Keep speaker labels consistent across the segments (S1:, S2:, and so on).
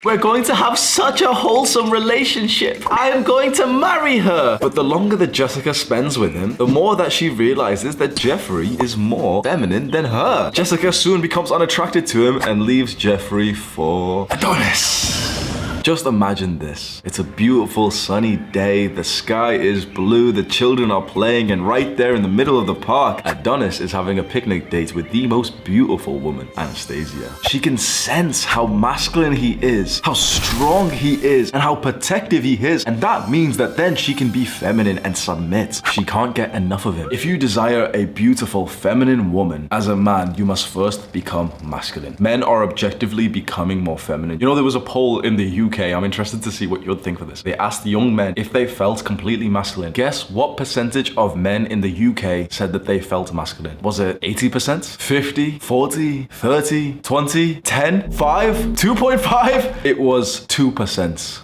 S1: We're going to have such a wholesome relationship. I am going to marry her. But the longer that Jessica spends with him, the more that she realizes that Jeffrey is more feminine than her. Jessica soon becomes unattracted to him and leaves Jeffrey for Adonis. Just imagine this. It's a beautiful sunny day, the sky is blue, the children are playing, and right there in the middle of the park, Adonis is having a picnic date with the most beautiful woman, Anastasia. She can sense how masculine he is, how strong he is, and how protective he is, and that means that then she can be feminine and submit. She can't get enough of him. If you desire a beautiful feminine woman, as a man, you must first become masculine. Men are objectively becoming more feminine. You know, there was a poll in the UK. I'm interested to see what you'd think for this. They asked young men if they felt completely masculine. Guess what percentage of men in the UK said that they felt masculine? Was it 80%? 50? 40? 30? 20? 10? 5? 2.5? It was 2%.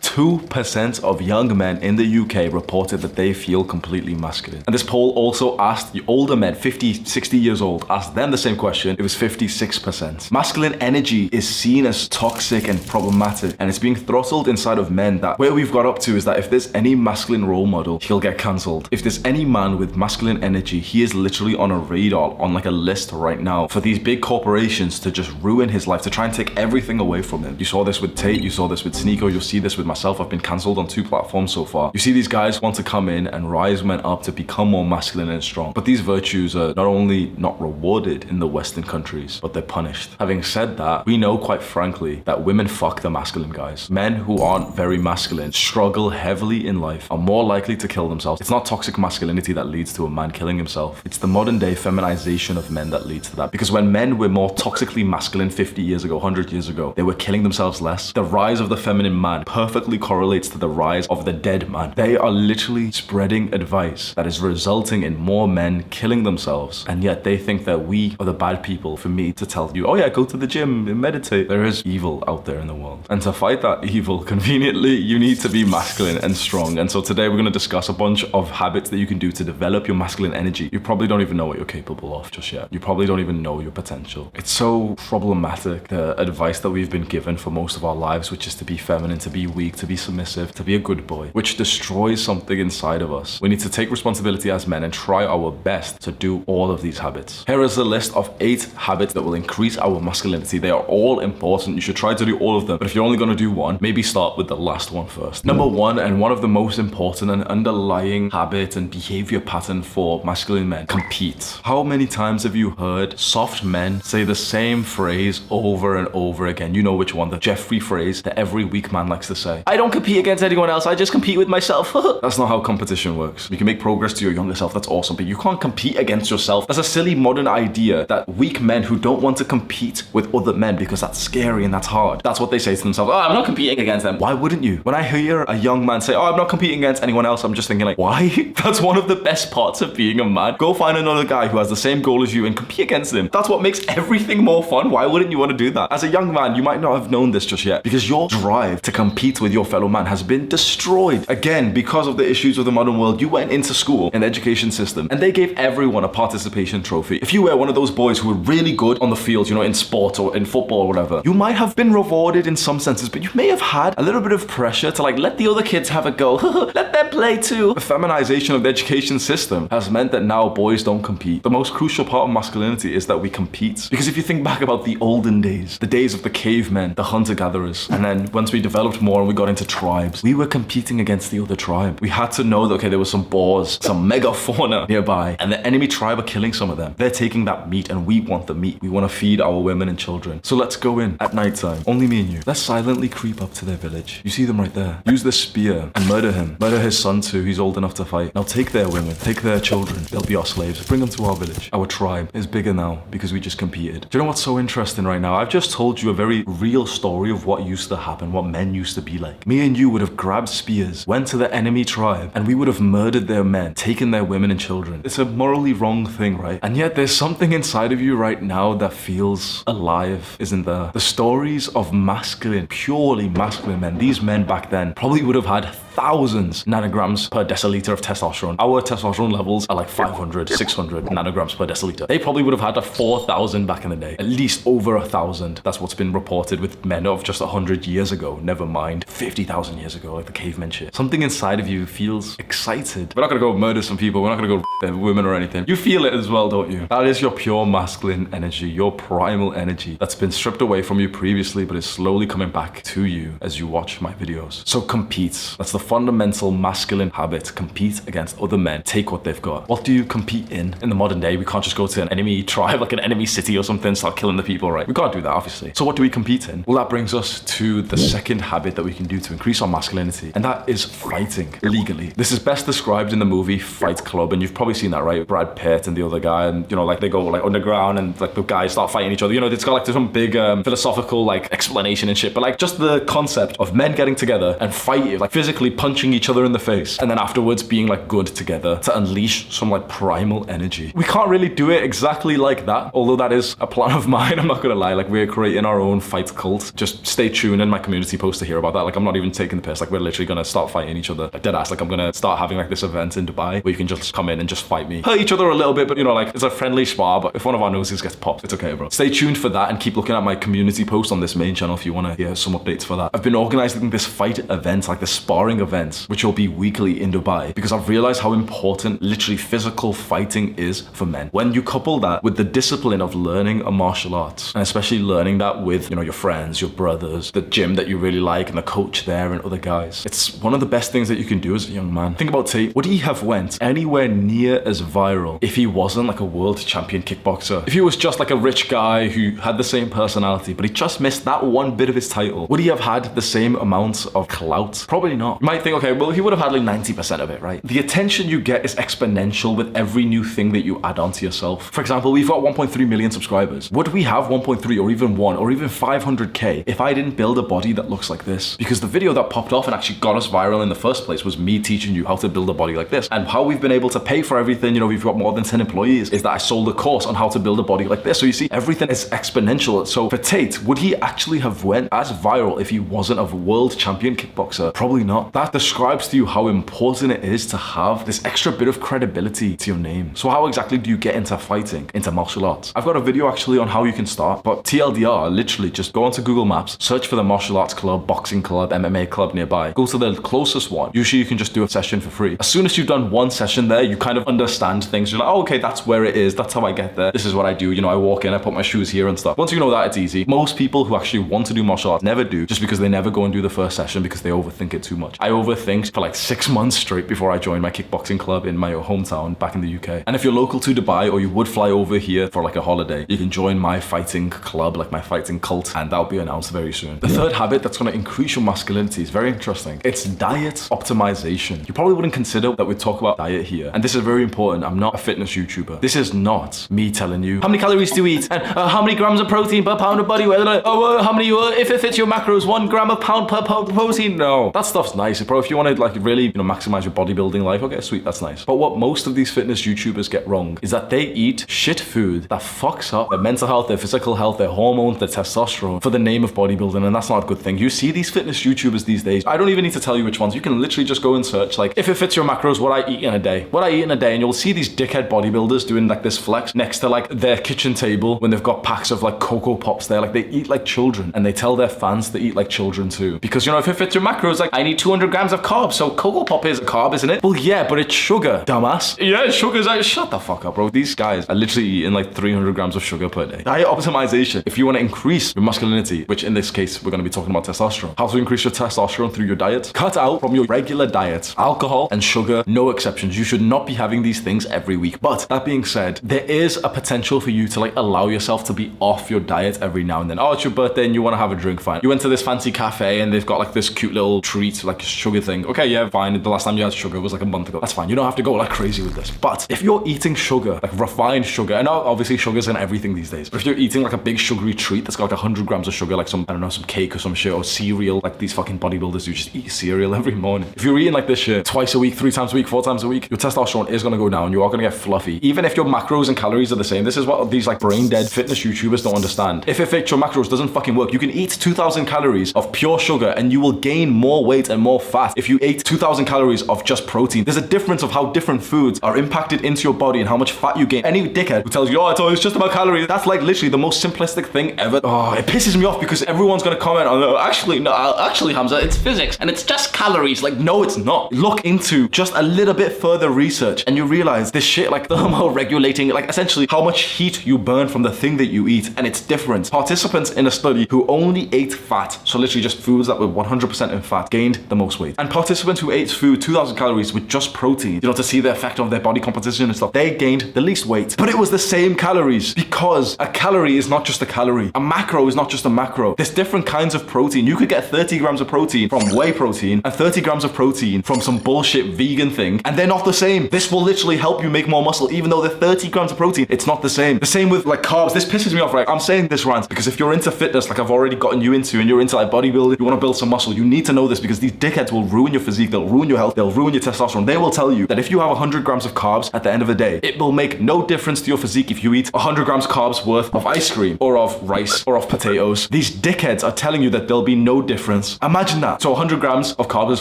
S1: 2% of young men in the UK reported that they feel completely masculine. And this poll also asked the older men, 50, 60 years old, asked them the same question. It was 56%. Masculine energy is seen as toxic and problematic, and it's being throttled inside of men. That where we've got up to is that if there's any masculine role model, he'll get cancelled. If there's any man with masculine energy, he is literally on a radar, on like a list right now for these big corporations to just ruin his life, to try and take everything away from him. You saw this with Tate, you saw this with Sneeko, you'll see this with myself. I've been cancelled on 2 platforms so far. You see these guys want to come in and rise men up to become more masculine and strong, but these virtues are not only not rewarded in the Western countries, but they're punished. Having said that, we know quite frankly that women fuck the masculine guys. Men who aren't very masculine struggle heavily in life, are more likely to kill themselves. It's not toxic masculinity that leads to a man killing himself. It's the modern day feminization of men that leads to that. Because when men were more toxically masculine 50 years ago, 100 years ago, they were killing themselves less. The rise of the feminine man perfectly correlates to the rise of the dead man. They are literally spreading advice that is resulting in more men killing themselves, and yet they think that we are the bad people for me to tell you, oh yeah, go to the gym and meditate. There is evil out there in the world, and to fight that evil conveniently, you need to be masculine and strong. And so today we're going to discuss a bunch of habits that you can do to develop your masculine energy. You probably don't even know what you're capable of just yet. You probably don't even know your potential. It's so problematic, the advice that we've been given for most of our lives, which is to be feminine, to be weak, to be submissive, to be a good boy, which destroys something inside of us. We need to take responsibility as men and try our best to do all of these habits. Here is a list of 8 habits that will increase our masculinity. They are all important. You should try to do all of them, but if you're only going to do one, maybe start with the last one first. Number 1, and one of the most important and underlying habit and behavior pattern for masculine men: compete. How many times have you heard soft men say the same phrase over and over again? You know which one, the Jeffrey phrase that every weak man likes to say. I don't compete against anyone else, I just compete with myself. That's not how competition works. You can make progress to your younger self, that's awesome, but you can't compete against yourself. That's a silly modern idea that weak men who don't want to compete with other men because that's scary and that's hard, that's what they say to themselves. Oh, I'm not competing against them. Why wouldn't you? When I hear a young man say, oh, I'm not competing against anyone else, I'm just thinking like, why? That's one of the best parts of being a man. Go find another guy who has the same goal as you and compete against him. That's what makes everything more fun. Why wouldn't you want to do that? As a young man, you might not have known this just yet because your drive to compete with your fellow man has been destroyed. Again, because of the issues of the modern world, you went into school, an education system, and they gave everyone a participation trophy. If you were one of those boys who were really good on the field, you know, in sport or in football or whatever, you might have been rewarded in some senses, but you may have had a little bit of pressure to like let the other kids have a go. Let them play too. The feminization of the education system has meant that now boys don't compete. The most crucial part of masculinity is that we compete. Because if you think back about the olden days, the days of the cavemen, the hunter-gatherers, and then once we developed more and we got into tribes, we were competing against the other tribe. We had to know that, okay, there was some boars, some megafauna nearby, and the enemy tribe are killing some of them. They're taking that meat and we want the meat. We want to feed our women and children. So let's go in at nighttime, only me and you. Let's silently creep up to their village. You see them right there. Use the spear and murder him. Murder his son too. He's old enough to fight. Now take their women, take their children. They'll be our slaves. Bring them to our village. Our tribe is bigger now because we just competed. Do you know what's so interesting right now? I've just told you a very real story of what used to happen, what men used to be like. Me and you would have grabbed spears, went to the enemy tribe, and we would have murdered their men, taken their women and children. It's a morally wrong thing, right? And yet there's something inside of you right now that feels alive, isn't there? The stories of masculine, purely masculine men, these men back then probably would have had thousands nanograms per deciliter of testosterone. Our testosterone levels are like 500, 600 nanograms per deciliter. They probably would have had a 4,000 back in the day. At least over 1,000. That's what's been reported with men of just 100 years ago. Never mind 50,000 years ago, like the cavemen shit. Something inside of you feels excited. We're not gonna go murder some people. We're not gonna go their women or anything. You feel it as well, don't you? That is your pure masculine energy, your primal energy that's been stripped away from you previously, but is slowly coming back to you as you watch my videos. So compete. That's the fundamental masculine habit. Compete against other men. Take what they've got. What do you compete in? In the modern day, we can't just go to an enemy tribe, like an enemy city or something, start killing the people, right? We can't do that, obviously. So what do we compete in? Well, that brings us to the second habit that we can do to increase our masculinity, and that is fighting legally. This is best described in the movie Fight Club, and you've probably seen that, right? Brad Pitt and the other guy, and you know, like they go like underground and like the guys start fighting each other. You know, it's got like some big philosophical like explanation and shit, but like just the concept of men getting together and fighting, like physically punching each other in the face, and then afterwards being like good together to unleash some like primal energy. We can't really do it exactly like that, although that is a plan of mine. I'm not gonna lie, like we're creating our own fight cult. Just stay tuned in my community post to hear about that. Like I'm not even taking the piss, like we're literally gonna start fighting each other, like dead ass. Like I'm gonna start having like this event in Dubai where you can just come in and just fight me, hurt each other a little bit, but you know, like it's a friendly spar. But if one of our noses gets popped, it's okay, bro. Stay tuned for that and keep looking at my community post on this main channel if you want to hear some updates for that. I've been organizing this fight event, like the sparring event, which will be weekly in Dubai, because I've realized how important literally physical fighting is for men. When you couple that with the discipline of learning a martial arts, and especially learning that with, you know, your friends, your brothers, the gym that you really like, and the coach there and other guys, it's one of the best things that you can do as a young man. Think about Tate. Would he have went anywhere near as viral if he wasn't like a world champion kickboxer? If he was just like a rich guy who had the same personality, but he just missed that one bit of his title, would he have had the same amount of clout? Probably not. You might think, okay, well, he would have had like 90% of it, right? The attention you get is exponential with every new thing that you add on to yourself. For example, we've got 1.3 million subscribers. Would we have 1.3 or even 1 or even 500k if I didn't build a body that looks like this? Because the video that popped off and actually got us viral in the first place was me teaching you how to build a body like this. And how we've been able to pay for everything, you know, we've got more than 10 employees, is that I sold a course on how to build a body like this. So you see, everything is exponential. So for Tate, would he actually have went as viral if he wasn't a world champion kickboxer? Probably not. That describes to you how important it is to have this extra bit of credibility to your name. So how exactly do you get into fighting, into martial arts? I've got a video actually on how you can start, but TLDR, literally just go onto Google Maps, search for the martial arts club, boxing club, MMA club nearby, go to the closest one. Usually you can just do a session for free. As soon as you've done one session there, you kind of understand things. You're like, oh, okay, that's where it is. That's how I get there. This is what I do. You know, I walk in, I put my shoes here and stuff. Once you know that, it's easy. Most people who actually want to do martial arts never do, just because they never go and do the first session because they overthink it too much. I overthink for like 6 months straight before I joined my kickboxing club in my hometown back in the UK. And if you're local to Dubai or you would fly over here for like a holiday, you can join my fighting club, like my fighting cult, and that'll be announced very soon. The third habit that's going to increase your masculinity is very interesting. It's diet optimization. You probably wouldn't consider that we talk about diet here, and this is very important. I'm not a fitness YouTuber. This is not me telling you how many calories to eat and how many grams of protein per pound of body weight. How many if it fits your macros, 1 gram of pound per pound of protein. No, that stuff's nice, bro. If you want to like really, you know, maximize your bodybuilding life, okay, sweet, that's nice. But what most of these fitness YouTubers get wrong is that they eat shit food that fucks up their mental health, their physical health, their hormones, their testosterone for the name of bodybuilding, and that's not a good thing. You see these fitness YouTubers these days, I don't even need to tell you which ones. You can literally just go and search like if it fits your macros, what I eat in a day, and you'll see these dickhead bodybuilders doing like this flex next to like their kitchen table when they've got packs of like Cocoa Pops there. Like they eat like children, and they tell their fans to eat like children too, because you know, if it fits your macros, like I need 200 grams of carbs, so Cocoa Pop is a carb, isn't it? Well, yeah, but it's sugar, dumbass. Yeah, sugar's like, shut the fuck up, bro. These guys are literally eating like 300 grams of sugar per day. Diet optimization. If you want to increase your masculinity, which in this case we're going to be talking about testosterone, how to increase your testosterone through your diet, cut out from your regular diet alcohol and sugar, no exceptions. You should not be having these things every week. But that being said, there is a potential for you to like allow yourself to be off your diet every now and then. Oh, it's your birthday and you want to have a drink, fine. You went to this fancy cafe and they've got like this cute little treat, like a sugar thing. Okay, yeah, fine. The last time you had sugar was like a month ago. That's fine. You don't have to go like crazy with this. But if you're eating sugar, like refined sugar, and obviously sugar's in everything these days, but if you're eating like a big sugary treat that's got like 100 grams of sugar, like some, I don't know, some cake or some shit, or cereal, like these fucking bodybuilders who just eat cereal every morning. If you're eating like this shit twice a week, 3 times a week, 4 times a week, your testosterone is going to go down. You are going to get fluffy. Even if your macros and calories are the same. This is what these like brain dead fitness YouTubers don't understand. If it fits your macros, doesn't fucking work. You can eat 2,000 calories of pure sugar and you will gain more weight and more fat if you ate 2,000 calories of just protein. There's a difference of how different foods are impacted into your body and how much fat you gain. Any dickhead who tells you, oh, it's just about calories, that's like literally the most simplistic thing ever. Oh, it pisses me off because everyone's gonna comment on, actually, Hamza, it's physics and it's just calories. Like, no, it's not. Look into just a little bit further research and you realize this shit, like thermoregulating, like essentially how much heat you burn from the thing that you eat, and it's different. Participants in a study who only ate fat, so literally just foods that were 100% in fat, gained the most weight. And participants who ate food 2,000 calories with just protein, to see the effect of their body composition and stuff, they gained the least weight. But it was the same calories, because a calorie is not just a calorie. A macro is not just a macro. There's different kinds of protein. You could get 30 grams of protein from whey protein and 30 grams of protein from some bullshit vegan thing, and they're not the same. This will literally help you make more muscle, even though they're 30 grams of protein. It's not the same. The same with like carbs. This pisses me off, right? I'm saying this rant because if you're into fitness, like I've already gotten you into, and you're into like bodybuilding, you want to build some muscle, you need to know this, because these dickheads will ruin your physique, they'll ruin your health, they'll ruin your testosterone. They will tell you that if you have 100 grams of carbs at the end of the day, it will make no difference to your physique if you eat 100 grams carbs worth of ice cream or of rice or of potatoes. These dickheads are telling you that there'll be no difference. Imagine that. So 100 grams of carbs is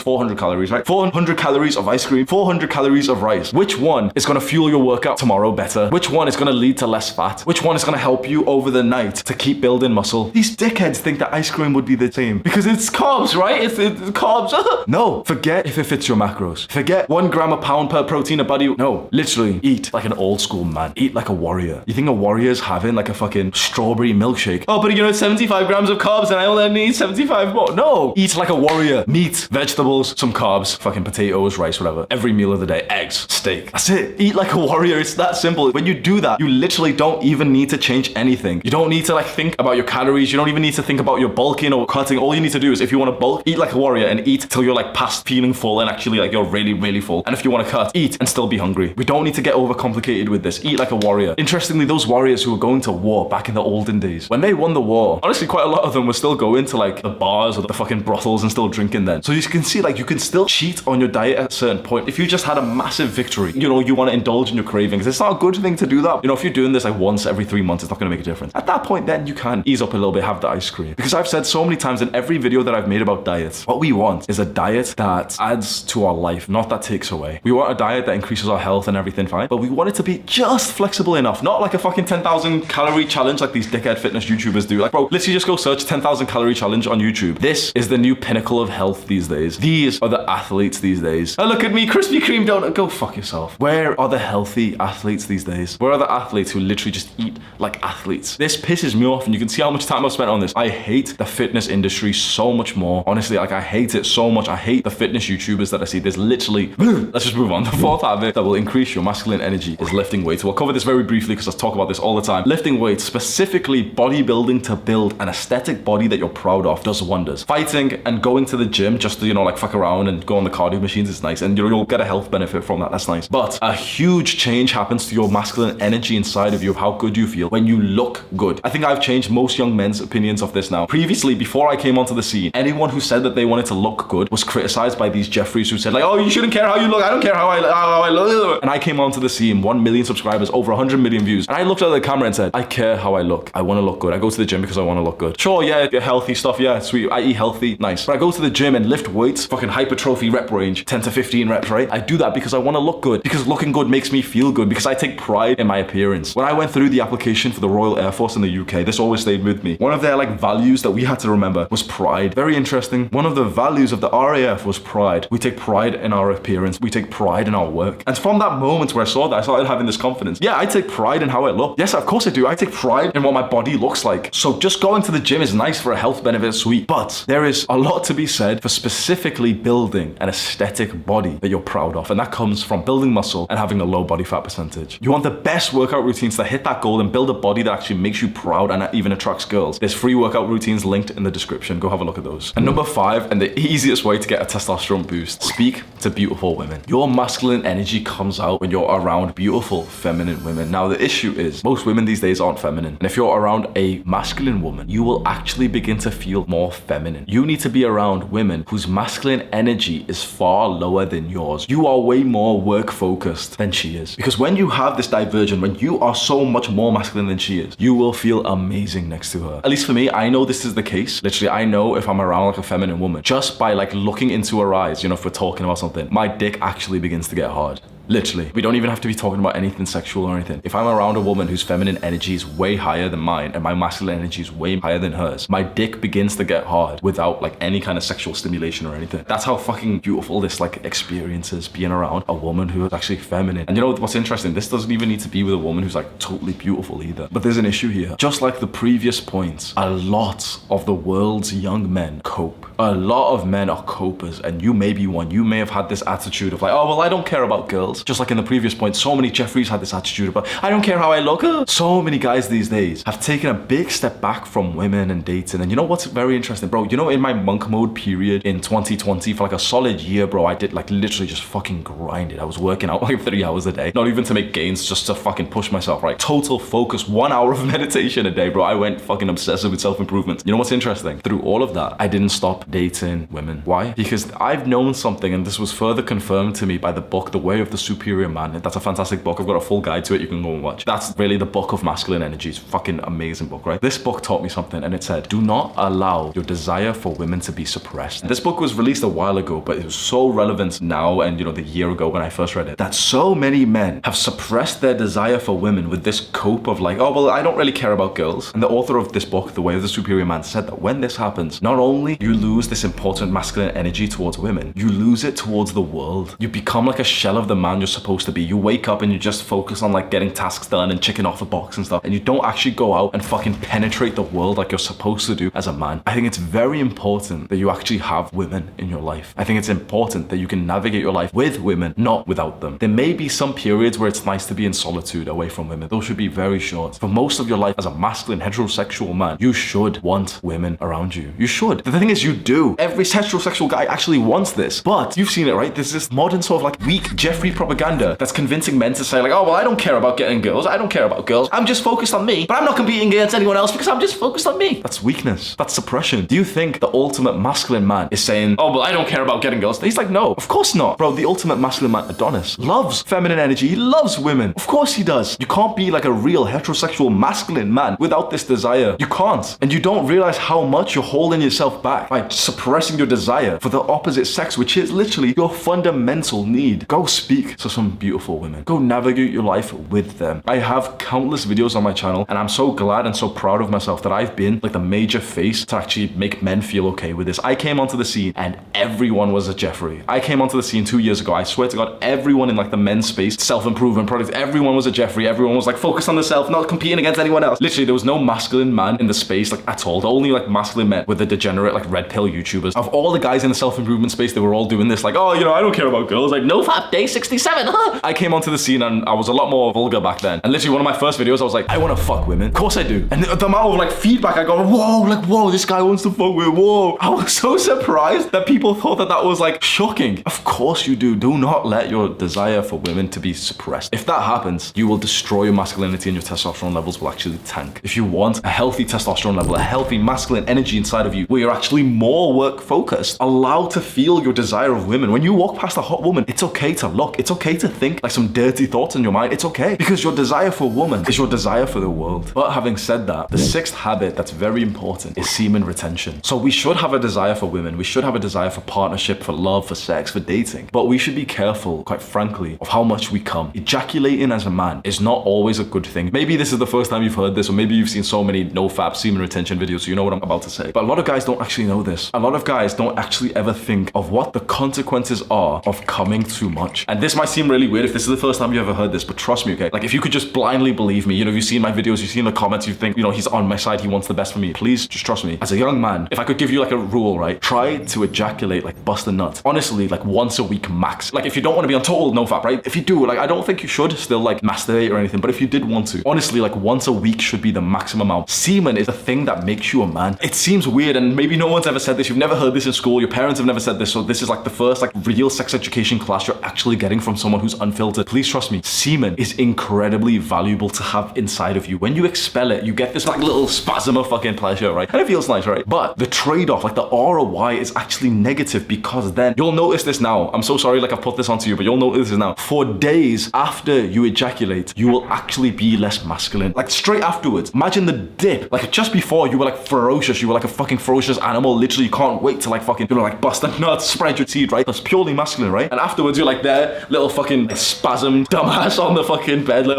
S1: 400 calories, right? 400 calories of ice cream, 400 calories of rice. Which one is going to fuel your workout tomorrow better? Which one is going to lead to less fat? Which one is going to help you over the night to keep building muscle? These dickheads think that ice cream would be the same because it's carbs, right? It's carbs. No, forget if it fits your macros. Forget 1 gram a pound per protein a body. No, literally eat like an old school man. Eat like a warrior. You think a warrior's having like a fucking strawberry milkshake? Oh, but it's 75 grams of carbs and I only need 75 more. No, eat like a warrior. Meat, vegetables, some carbs, fucking potatoes, rice, whatever. Every meal of the day, eggs, steak. That's it. Eat like a warrior. It's that simple. When you do that, you literally don't even need to change anything. You don't need to like think about your calories. You don't even need to think about your bulking or cutting. All you need to do is, if you want to bulk, eat like a warrior and eat till you're like past feeling full and actually like you're really, really full. And if you want to cut, eat and still be hungry. We don't need to get overcomplicated with this. Eat like a warrior. Interestingly, those warriors who were going to war back in the olden days, when they won the war, honestly, quite a lot of them were still going to like the bars or the fucking brothels and still drinking then. So you can see like you can still cheat on your diet at a certain point. If you just had a massive victory, you want to indulge in your cravings. It's not a good thing to do that. If you're doing this like once every 3 months, it's not going to make a difference. At that point, then you can ease up a little bit, have the ice cream. Because I've said so many times in every video that I've made about diets, what we want is a diet that adds to our life, not that takes away. We want a diet that increases our health and everything fine, but we want it to be just flexible enough, not like a fucking 10,000 calorie challenge like these dickhead fitness YouTubers do. Like, bro, literally just go search 10,000 calorie challenge on YouTube. This is the new pinnacle of health these days. These are the athletes these days. Oh, look at me, Krispy Kreme donut. Go fuck yourself. Where are the healthy athletes these days? Where are the athletes who literally just eat like athletes? This pisses me off, and you can see how much time I've spent on this. I hate the fitness industry so much more. Honestly, like I hate it so much. I hate the fitness YouTubers that I see. There's literally, let's just move on. The fourth habit that will increase your masculine energy is lifting weights. We'll cover this very briefly because I talk about this all the time. Lifting weights, specifically bodybuilding to build an aesthetic body that you're proud of, does wonders. Fighting and going to the gym just to, like fuck around and go on the cardio machines is nice, and you'll get a health benefit from that. That's nice. But a huge change happens to your masculine energy inside of you, of how good you feel when you look good. I think I've changed most young men's opinions of this now. Previously, before I came onto the scene, anyone who said that they wanted to look good was criticized by these Jeffries who said like, oh, you shouldn't care how you look. I don't care how I look. And I came onto the scene, 1 million subscribers, over 100 million views. And I looked at the camera and said, I care how I look. I want to look good. I go to the gym because I want to look good. Sure, yeah, healthy stuff. Yeah, sweet. I eat healthy. Nice. But I go to the gym and lift weights, fucking hypertrophy rep range, 10 to 15 reps, right? I do that because I want to look good, because looking good makes me feel good, because I take pride in my appearance. When I went through the application for the Royal Air Force in the UK, this always stayed with me. One of their like values that we had to remember was pride. Very interesting. One of the values of the RAF was pride. We take pride in our appearance. We take pride in our work. And from that moment where I saw that, I started having this confidence. Yeah, I take pride in how I look. Yes, of course I do. I take pride in what my body looks like. So just going to the gym is nice for a health benefit, sweet. But there is a lot to be said for specifically building an aesthetic body that you're proud of. And that comes from building muscle and having a low body fat percentage. You want the best workout routines to hit that goal and build a body that actually makes you proud and even attracts girls. There's free workout routines linked in the description. Go have a look at those. And number 5, and the easiest way to get a testosterone boost, speak to beautiful women. Your masculine energy comes out when you're around beautiful feminine women. Now the issue is most women these days aren't feminine. And if you're around a masculine woman, you will actually begin to feel more feminine. You need to be around women whose masculine energy is far lower than yours. You are way more work focused than she is. Because when you have this diversion, when you are so much more masculine than she is, you will feel amazing next to her. At least for me, I know this is the case. Literally, I know if I'm around like a feminine woman, just by like like looking into her eyes, you know, if we're talking about something, my dick actually begins to get hard. Literally. We don't even have to be talking about anything sexual or anything. If I'm around a woman whose feminine energy is way higher than mine and my masculine energy is way higher than hers, my dick begins to get hard without like any kind of sexual stimulation or anything. That's how fucking beautiful this like experience is, being around a woman who is actually feminine. And you know what's interesting? This doesn't even need to be with a woman who's like totally beautiful either. But there's an issue here. Just like the previous points, a lot of the world's young men cope. A lot of men are copers, and you may be one. You may have had this attitude of like, oh, well, I don't care about girls. Just like in the previous point, so many Jeffreys had this attitude about, I don't care how I look. So many guys these days have taken a big step back from women and dating. And you know what's very interesting, bro? You know, in my monk mode period in 2020, for like a solid year, bro, I did like literally just fucking grind it. I was working out like 3 hours a day, not even to make gains, just to fucking push myself, right? Total focus, 1 hour of meditation a day, bro. I went fucking obsessive with self-improvement. You know what's interesting? Through all of that, I didn't stop dating women. Why? Because I've known something, and this was further confirmed to me by the book, The Way of the Superior Man. That's a fantastic book. I've got a full guide to it. You can go and watch. That's really the book of masculine energy. It's a fucking amazing book, right? This book taught me something, and it said, do not allow your desire for women to be suppressed. This book was released a while ago, but it was so relevant now, and you know, the year ago when I first read it, that so many men have suppressed their desire for women with this cope of like, oh, well, I don't really care about girls. And the author of this book, The Way of the Superior Man, said that when this happens, not only you lose this important masculine energy towards women, you lose it towards the world. You become like a shell of the man you're supposed to be. You wake up and you just focus on like getting tasks done and checking off a box and stuff, and you don't actually go out and fucking penetrate the world like you're supposed to do as a man. I think it's very important that you actually have women in your life. I think it's important that you can navigate your life with women, not without them. There may be some periods where it's nice to be in solitude away from women. Those should be very short. For most of your life as a masculine heterosexual man, you should want women around you. You should. The thing is, you do. Every heterosexual guy actually wants this, but you've seen it, right? There's this modern sort of like weak Jeffrey propaganda that's convincing men to say like, oh, well, I don't care about getting girls. I don't care about girls. I'm just focused on me, but I'm not competing against anyone else because I'm just focused on me. That's weakness. That's suppression. Do you think the ultimate masculine man is saying, oh, well, I don't care about getting girls? He's like, no, of course not. Bro, the ultimate masculine man, Adonis, loves feminine energy. He loves women. Of course he does. You can't be like a real heterosexual masculine man without this desire. You can't. And you don't realize how much you're holding yourself back by suppressing your desire for the opposite sex, which is literally your fundamental need. Go speak to some beautiful women. Go navigate your life with them. I have countless videos on my channel, and I'm so glad and so proud of myself that I've been like the major face to actually make men feel okay with this. I came onto the scene and everyone was a Jeffrey. I came onto the scene 2 years ago. I swear to God, everyone in like the men's space, self-improvement products, everyone was a Jeffrey. Everyone was like focused on themselves, not competing against anyone else. Literally, there was no masculine man in the space like at all. The only like masculine men were the degenerate like red pill YouTubers. Of all the guys in the self-improvement space, they were all doing this like, oh, you know, I don't care about girls. Like, no fap day 67, huh? I came onto the scene and I was a lot more vulgar back then. And literally one of my first videos, I was like, I want to fuck women. Of course I do. And the amount of like feedback I got, whoa, this guy wants to fuck with, whoa. I was so surprised that people thought that that was like shocking. Of course you do. Do not let your desire for women to be suppressed. If that happens, you will destroy your masculinity and your testosterone levels will actually tank. If you want a healthy testosterone level, a healthy masculine energy inside of you, where you're actually more work focused, allow to feel your desire of women. When you walk past a hot woman, it's okay to look. It's okay to think like some dirty thoughts in your mind. It's okay, because your desire for woman is your desire for the world. But having said that, the sixth habit that's very important is semen retention. So we should have a desire for women. We should have a desire for partnership, for love, for sex, for dating. But we should be careful, quite frankly, of how much we come. Ejaculating as a man is not always a good thing. Maybe this is the first time you've heard this, or maybe you've seen so many no-fap semen retention videos, so you know what I'm about to say. But a lot of guys don't actually know this. A lot of guys don't actually ever think of what the consequences are of coming too much. And this might seem really weird if this is the first time you ever heard this, but trust me, okay? Like, if you could just blindly believe me, you know, you've seen my videos, you've seen the comments, you think, you know, he's on my side, he wants the best for me. Please just trust me. As a young man, if I could give you like a rule, right? Try to ejaculate, like bust a nut. Honestly, like once a week max. Like if you don't want to be on total no-fap, right? If you do, like I don't think you should still like masturbate or anything, but if you did want to, honestly, like once a week should be the maximum amount. Semen is the thing that makes you a man. It seems weird, and maybe no one's ever said this. You've never heard this in school. Your parents have never said this, so this is like the first like real sex education class you're actually getting from from someone who's unfiltered, please trust me, semen is incredibly valuable to have inside of you. When you expel it, you get this like little spasm of fucking pleasure, right? And it feels nice, right? But the trade-off, like the ROI is actually negative, because then you'll notice this now. I'm so sorry, like I've put this onto you, but you'll notice this now. For days after you ejaculate, you will actually be less masculine. Like straight afterwards. Imagine the dip. Like just before you were like ferocious, you were like a fucking ferocious animal. Literally you can't wait to like fucking, you know, like bust a nut, spread your seed, right? That's purely masculine, right? And afterwards you're like there, little fucking like, spasm dumbass on the fucking bed, like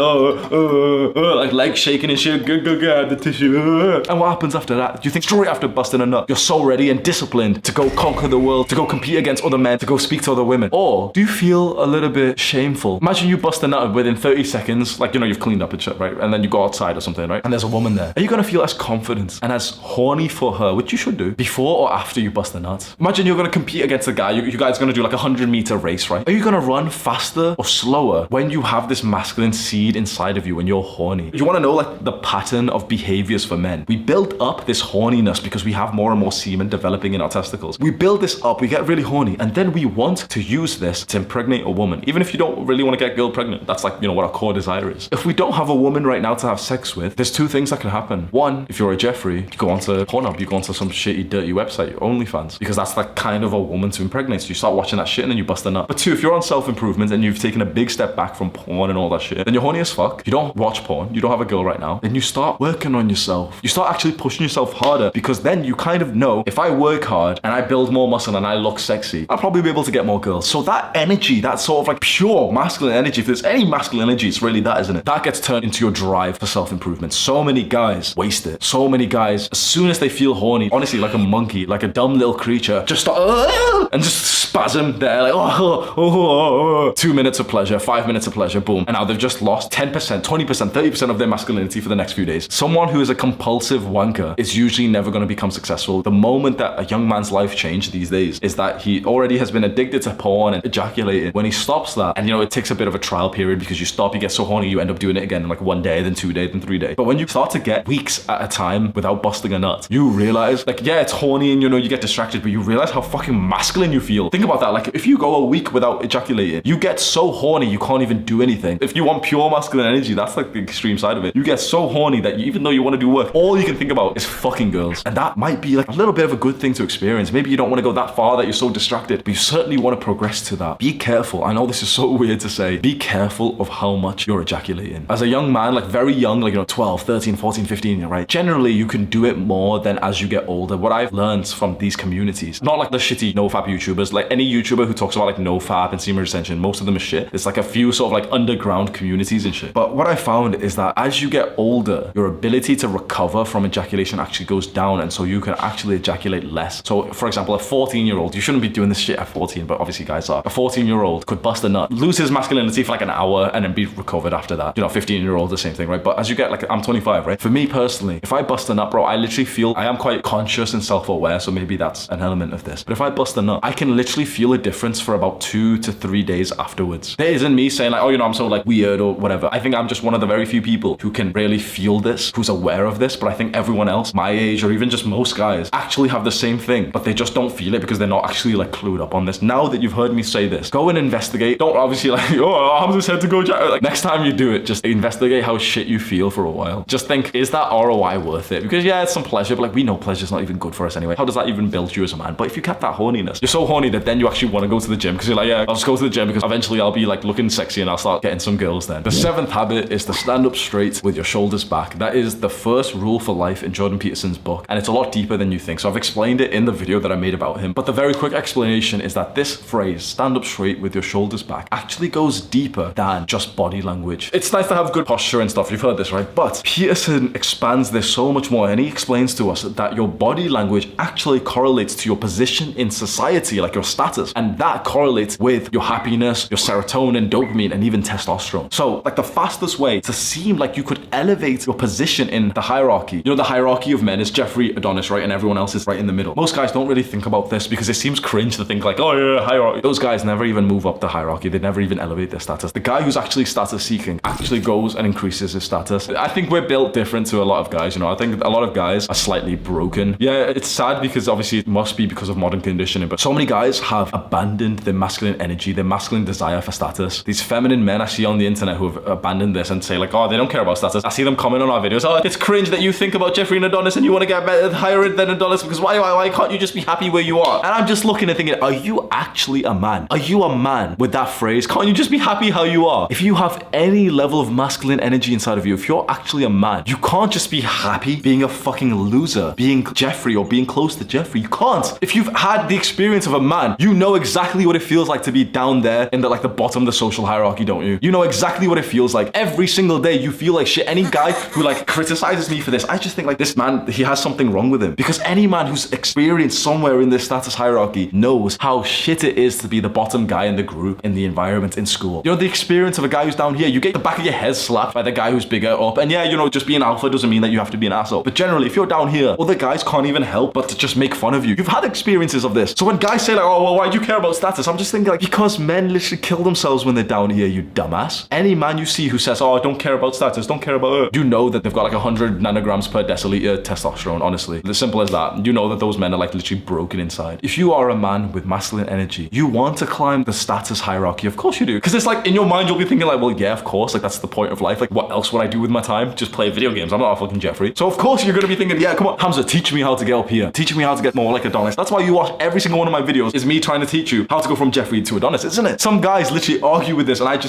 S1: like legs shaking and shit, the tissue. And what happens after that? Do you think straight after busting a nut, you're so ready and disciplined to go conquer the world, to go compete against other men, to go speak to other women? Or do you feel a little bit shameful? Imagine you bust a nut within 30 seconds, like, you know, you've cleaned up and shit, right? And then you go outside or something, right? And there's a woman there. Are you gonna feel as confident and as horny for her, which you should do, before or after you bust a nut? Imagine you're gonna compete against a guy, you guys are gonna do like a 100-meter race, right? Are you gonna run faster or slower when you have this masculine seed inside of you and you're horny? You wanna know like the pattern of behaviors for men? We build up this horniness because we have more and more semen developing in our testicles. We build this up, we get really horny, and then we want to use this to impregnate a woman. Even if you don't really want to get a girl pregnant, that's like, you know, what our core desire is. If we don't have a woman right now to have sex with, there's two things that can happen. One, if you're a Jeffrey, you go onto Pornhub, you go onto some shitty, dirty website, OnlyFans, because that's like kind of a woman to impregnate. So you start watching that shit and then you bust a nut. But two, if you're on self-improvement and you've taken a big step back from porn and all that shit, then you're horny as fuck. You don't watch porn, you don't have a girl right now, then you start working on yourself. You start actually pushing yourself harder, because then you kind of know, if I work hard and I build more muscle and I look sexy, I'll probably be able to get more girls. So that energy, that sort of like pure masculine energy, if there's any masculine energy, it's really that, isn't it? That gets turned into your drive for self-improvement. So many guys waste it. So many guys, as soon as they feel horny, honestly, like a monkey, like a dumb little creature, just start and just spasm there, like 2 minutes of pleasure, 5 minutes of pleasure, boom. And now they've just lost 10%, 20%, 30% of their masculinity for the next few days. Someone who is a compulsive wanker is usually never going to become successful. The moment that a young man's life changed these days is that he already has been addicted to porn and ejaculating. When he stops that, and you know, it takes a bit of a trial period, because you stop, you get so horny, you end up doing it again in like 1 day, then 2 days, then 3 days. But when you start to get weeks at a time without busting a nut, you realize, like, yeah, it's horny and you know, you get distracted, but you realize how fucking masculine you feel. Think about that. Like, if you go a week without ejaculating, you get so horny you can't even do anything. If you want pure masculine energy, that's like the extreme side of it. You get so horny that even though you want to do work, all you can think about is fucking girls. And that might be like a little bit of a good thing to experience. Maybe you don't want to go that far that you're so distracted, but you certainly want to progress to that. Be careful. I know this is so weird to say. Be careful of how much you're ejaculating. As a young man, like very young, like, you know, 12, 13, 14, 15, right? Generally, you can do it more than as you get older. What I've learned from these communities, not like the shitty nofap YouTubers, like any YouTuber who talks about like nofap and semen retention, most of them is shit. It's like a few sort of like underground communities and shit. But what I found is that as you get older, your ability to recover from ejaculation actually goes down, and so you can actually ejaculate less. So for example, a 14-year-old, you shouldn't be doing this shit at 14, but obviously guys are. A 14-year-old could bust a nut, lose his masculinity for like an hour, and then be recovered after that. You know, 15-year-old, the same thing, right? But as you get, like, I'm 25, right? For me personally, if I bust a nut, bro, I literally feel, I am quite conscious and self-aware, so maybe that's an element of this. But if I bust a nut, I can literally feel a difference for about 2 to 3 days afterwards. There isn't me saying like, oh, you know, I'm so like weird or whatever. I think I'm just one of the very few people who can really feel this, who's aware of this. But I think everyone else, my age, or even just most guys, actually have the same thing, but they just don't feel it because they're not actually like clued up on this. Now that you've heard me say this, go and investigate. Don't obviously like, oh, I'm just here to go jack. Like, next time you do it, just investigate how shit you feel for a while. Just think, is that ROI worth it? Because yeah, it's some pleasure, but like, we know pleasure's not even good for us anyway. How does that even build you as a man? But if you kept that horniness, you're so horny that then you actually want to go to the gym, because you're like, yeah, I'll just go to the gym because eventually I'll be like looking sexy and I'll start getting some girls then. The 7th habit is to stand up straight with your shoulders back. That is the first rule for life in Jordan Peterson's book, and it's a lot deeper than you think. So I've explained it in the video that I made about him, but the very quick explanation is that this phrase, stand up straight with your shoulders back, actually goes deeper than just body language. It's nice to have good posture and stuff, you've heard this, right? But Peterson expands this so much more, and he explains to us that your body language actually correlates to your position in society, like your status, and that correlates with your happiness, your serotonin, dopamine, and even testosterone. So like the fastest way to seem like you could elevate your position in the hierarchy, you know, the hierarchy of men is Jeffrey, Adonis, right? And everyone else is right in the middle. Most guys don't really think about this because it seems cringe to think like, oh yeah, hierarchy. Those guys never even move up the hierarchy. They never even elevate their status. The guy who's actually status seeking actually goes and increases his status. I think we're built different to a lot of guys, you know. I think a lot of guys are slightly broken. Yeah, it's sad because obviously it must be because of modern conditioning, but so many guys have abandoned their masculine energy, their masculine masculine desire for status. These feminine men I see on the internet who have abandoned this and say like, oh, they don't care about status. I see them comment on our videos, oh, it's cringe that you think about Jeffree and Adonis and you want to get better, higher than Adonis because why can't you just be happy where you are? And I'm just looking and thinking, are you actually a man? Are you a man with that phrase? Can't you just be happy how you are? If you have any level of masculine energy inside of you, if you're actually a man, you can't just be happy being a fucking loser, being Jeffree or being close to Jeffree. You can't. If you've had the experience of a man, you know exactly what it feels like to be down there in the bottom of the social hierarchy, don't you? You know exactly what it feels like. Every single day you feel like shit. Any guy who like criticizes me for this, I just think like this man, he has something wrong with him. Because any man who's experienced somewhere in this status hierarchy knows how shit it is to be the bottom guy in the group, in the environment, in school. You know, the experience of a guy who's down here, you get the back of your head slapped by the guy who's bigger up. And yeah, you know, just being alpha doesn't mean that you have to be an asshole. But generally, if you're down here, other guys can't even help but to just make fun of you. You've had experiences of this. So when guys say like, oh, well, why do you care about status? I'm just thinking like, because men literally kill themselves when they're down here, you dumbass. Any man you see who says, oh, I don't care about status, don't care about it, you know that they've got like 100 nanograms per deciliter testosterone, honestly. As simple as that. You know that those men are like literally broken inside. If you are a man with masculine energy, you want to climb the status hierarchy. Of course you do. Because it's like in your mind, you'll be thinking like, well, yeah, of course. Like that's the point of life. Like what else would I do with my time? Just play video games. I'm not a fucking Jeffree. So of course you're going to be thinking, yeah, come on, Hamza, teach me how to get up here. Teach me how to get more like Adonis. That's why you watch every single one of my videos is me trying to teach you how to go from Jeffree to Adonis, isn't it? Some guys literally argue with this and it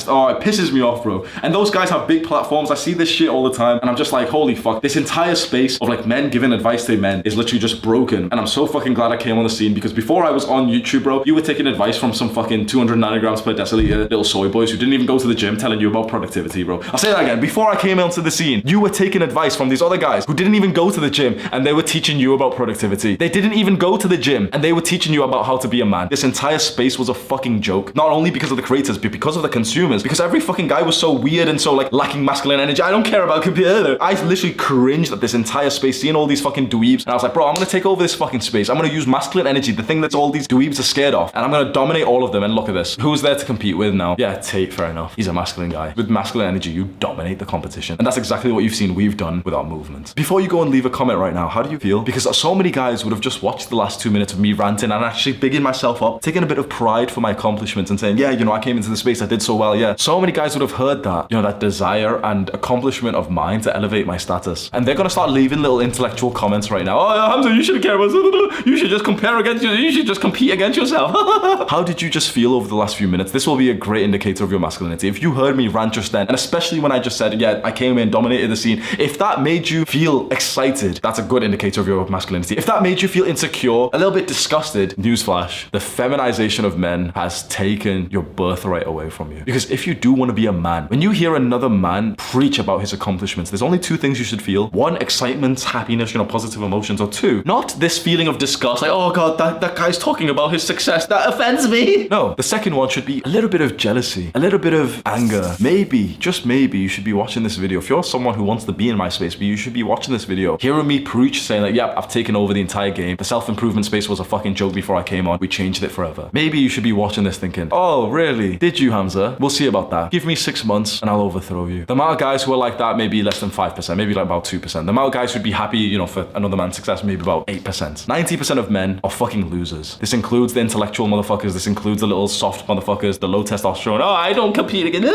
S1: pisses me off, bro. And those guys have big platforms. I see this shit all the time and I'm just like, holy fuck, this entire space of like men giving advice to men is literally just broken. And I'm so fucking glad I came on the scene because before I was on YouTube, bro, you were taking advice from some fucking 200 nanograms per deciliter little soy boys who didn't even go to the gym telling you about productivity, bro. I'll say that again. Before I came onto the scene, you were taking advice from these other guys who didn't even go to the gym and they were teaching you about productivity. They didn't even go to the gym and they were teaching you about how to be a man. This entire space was a fucking joke. Not only because of the creators, but because of the consumers. Because every fucking guy was so weird and so like lacking masculine energy. I don't care about computer. I literally cringed at this entire space, seeing all these fucking dweebs. And I was like, bro, I'm gonna take over this fucking space. I'm gonna use masculine energy, the thing that's all these dweebs are scared of. And I'm gonna dominate all of them. And look at this. Who's there to compete with now? Yeah, Tate, fair enough. He's a masculine guy. With masculine energy, you dominate the competition. And that's exactly what you've seen we've done with our movement. Before you go and leave a comment right now, how do you feel? Because so many guys would have just watched the last 2 minutes of me ranting and actually bigging myself up, taking a bit of pride for my accomplishments and saying, yeah, you know, I came into the space, I did so well, yeah. So many guys would have heard that, you know, that desire and accomplishment of mine to elevate my status. And they're gonna start leaving little intellectual comments right now. Oh, Hamza, you shouldn't care about this. You should just compare against you. You should just compete against yourself. How did you just feel over the last few minutes? This will be a great indicator of your masculinity. If you heard me rant just then, and especially when I just said, yeah, I came in, dominated the scene. If that made you feel excited, that's a good indicator of your masculinity. If that made you feel insecure, a little bit disgusted, newsflash, the feminization of men has taken your birthright away from you. Because if you do want to be a man, when you hear another man preach about his accomplishments, there's only two things you should feel. One, excitement, happiness, you know, positive emotions. Or two, not this feeling of disgust, like, oh God, that guy's talking about his success. That offends me. No, the second one should be a little bit of jealousy, a little bit of anger. Maybe, just maybe, you should be watching this video. If you're someone who wants to be in my space, but you should be watching this video, hearing me preach, saying like, yep, I've taken over the entire game. The self-improvement space was a fucking joke before I came on. We changed it forever. Maybe you should be watching this thinking, oh, really? Did you, Hamza? We'll see about that. Give me 6 months and I'll overthrow you. The amount of guys who are like that, maybe less than 5%, maybe like about 2%. The amount of guys who'd be happy, you know, for another man's success, maybe about 8%. 90% of men are fucking losers. This includes the intellectual motherfuckers. This includes the little soft motherfuckers, the low testosterone. Oh, I don't compete again.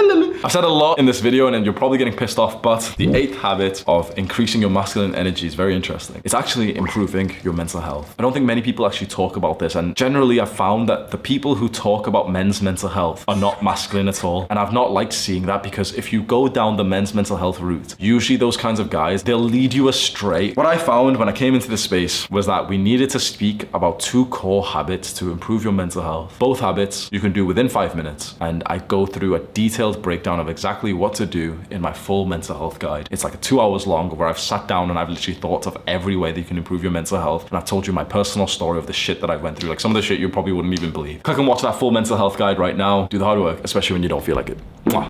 S1: I've said a lot in this video and you're probably getting pissed off, but the 8th habit of increasing your masculine energy is very interesting. It's actually improving your mental health. I don't think many people actually talk about this, and generally I've found that the people who talk about men's mental health are not masculine at all. And I've not liked seeing that, because if you go down the men's mental health route, usually those kinds of guys, they'll lead you astray. What I found when I came into this space was that we needed to speak about 2 core habits to improve your mental health. Both habits you can do within 5 minutes, and I go through a detailed breakdown of exactly what to do in my full mental health guide. It's like 2 hours long where I've sat down and I've literally thought of every way that you can improve your mental health, and I've told you my personal story of the shit that I went through. Like some of the shit you probably wouldn't even believe. Click and watch that full mental health guide right now. Do the hard work, especially when you don't feel like it. Mwah.